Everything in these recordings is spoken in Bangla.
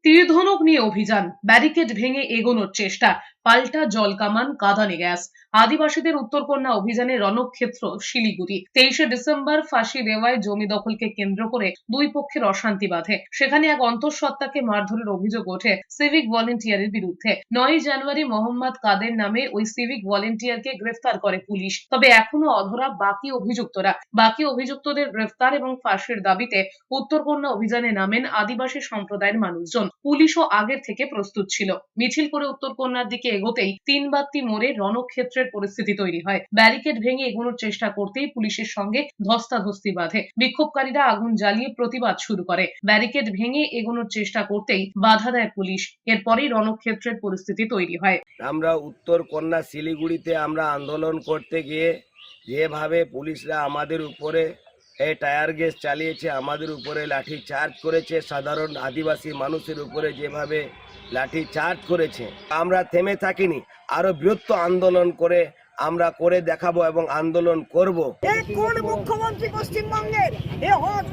তীর-ধনুক নিয়ে অভিযান, ব্যারিকেড ভেঙে এগোনোর চেষ্টা, পাল্টা জলকামান, কাঁদানে গ্যাস। আদিবাসীদের উত্তরকন্যা অভিযানে রণক্ষেত্র শিলিগুড়ি। 23শে ডিসেম্বর ফাঁসি দেওয়ায় জমি দখলকে কেন্দ্র করে দুই পক্ষের অশান্তি বাধে। সেখানে এক অন্তঃসত্ত্বাকে মারধরের অভিযোগ ওঠে সিভিক ভলেন্টিয়ারের বিরুদ্ধে। 9ই জানুয়ারি মোহাম্মদ কাদের নামে ওই সিভিক ভলেন্টিয়ারকে গ্রেফতার করে পুলিশ। তবে এখনো অধরা বাকি অভিযুক্তরা। বাকি অভিযুক্তদের গ্রেফতার এবং ফাঁসির দাবিতে উত্তরকন্যা অভিযানে নামেন আদিবাসী সম্প্রদায়ের মানুষজন। পুলিশও আগের থেকে প্রস্তুত ছিল। মিছিল করে উত্তরকন্যার দিকে এগোতেই তিনবাত্তি মোড়ে রণক্ষেত্রের পরিস্থিতি তৈরি হয়। ব্যারিকেড ভেঙে এগোনোর চেষ্টা করতেই পুলিশের সঙ্গে ধস্তাধস্তি বাধে। বিক্ষোভকারীরা আগুন জ্বালিয়ে প্রতিবাদ শুরু করে। ব্যারিকেড ভেঙে এগোনোর চেষ্টা করতেই বাধা দেয় পুলিশ। এরপরেই রণক্ষেত্রের পরিস্থিতি তৈরি হয়। আমরা উত্তরকন্যা শিলিগুড়িতে আমরা আন্দোলন করতে গিয়ে যেভাবে পুলিশরা আমাদের উপরে টায়ার গ্যাস চালিয়েছে, আমাদের উপরে লাঠি চার্জ করেছে, সাধারণ আদিবাসী মানুষের উপরে যেভাবে লাঠি চার্জ করেছে, আমরা থেমে থাকিনি। আরো বৃহত্তর আন্দোলন আমরা করে দেখাবো এবং আন্দোলন করব। কোন মুখ্যমন্ত্রী পশ্চিমবঙ্গের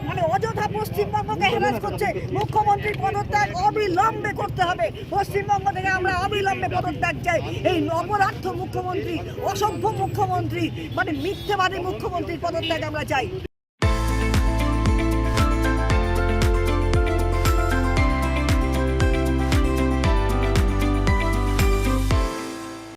মানে অযথা পশ্চিমবঙ্গকে হ্যারাস করছে? মুখ্যমন্ত্রীর পদত্যাগ অবিলম্বে করতে হবে। পশ্চিমবঙ্গ থেকে আমরা অবিলম্বে পদত্যাগ চাই। এই অপরার্থ মুখ্যমন্ত্রী, অসভ্য মুখ্যমন্ত্রী, মানে মিথ্যাবাদী মুখ্যমন্ত্রীর পদত্যাগ আমরা চাই।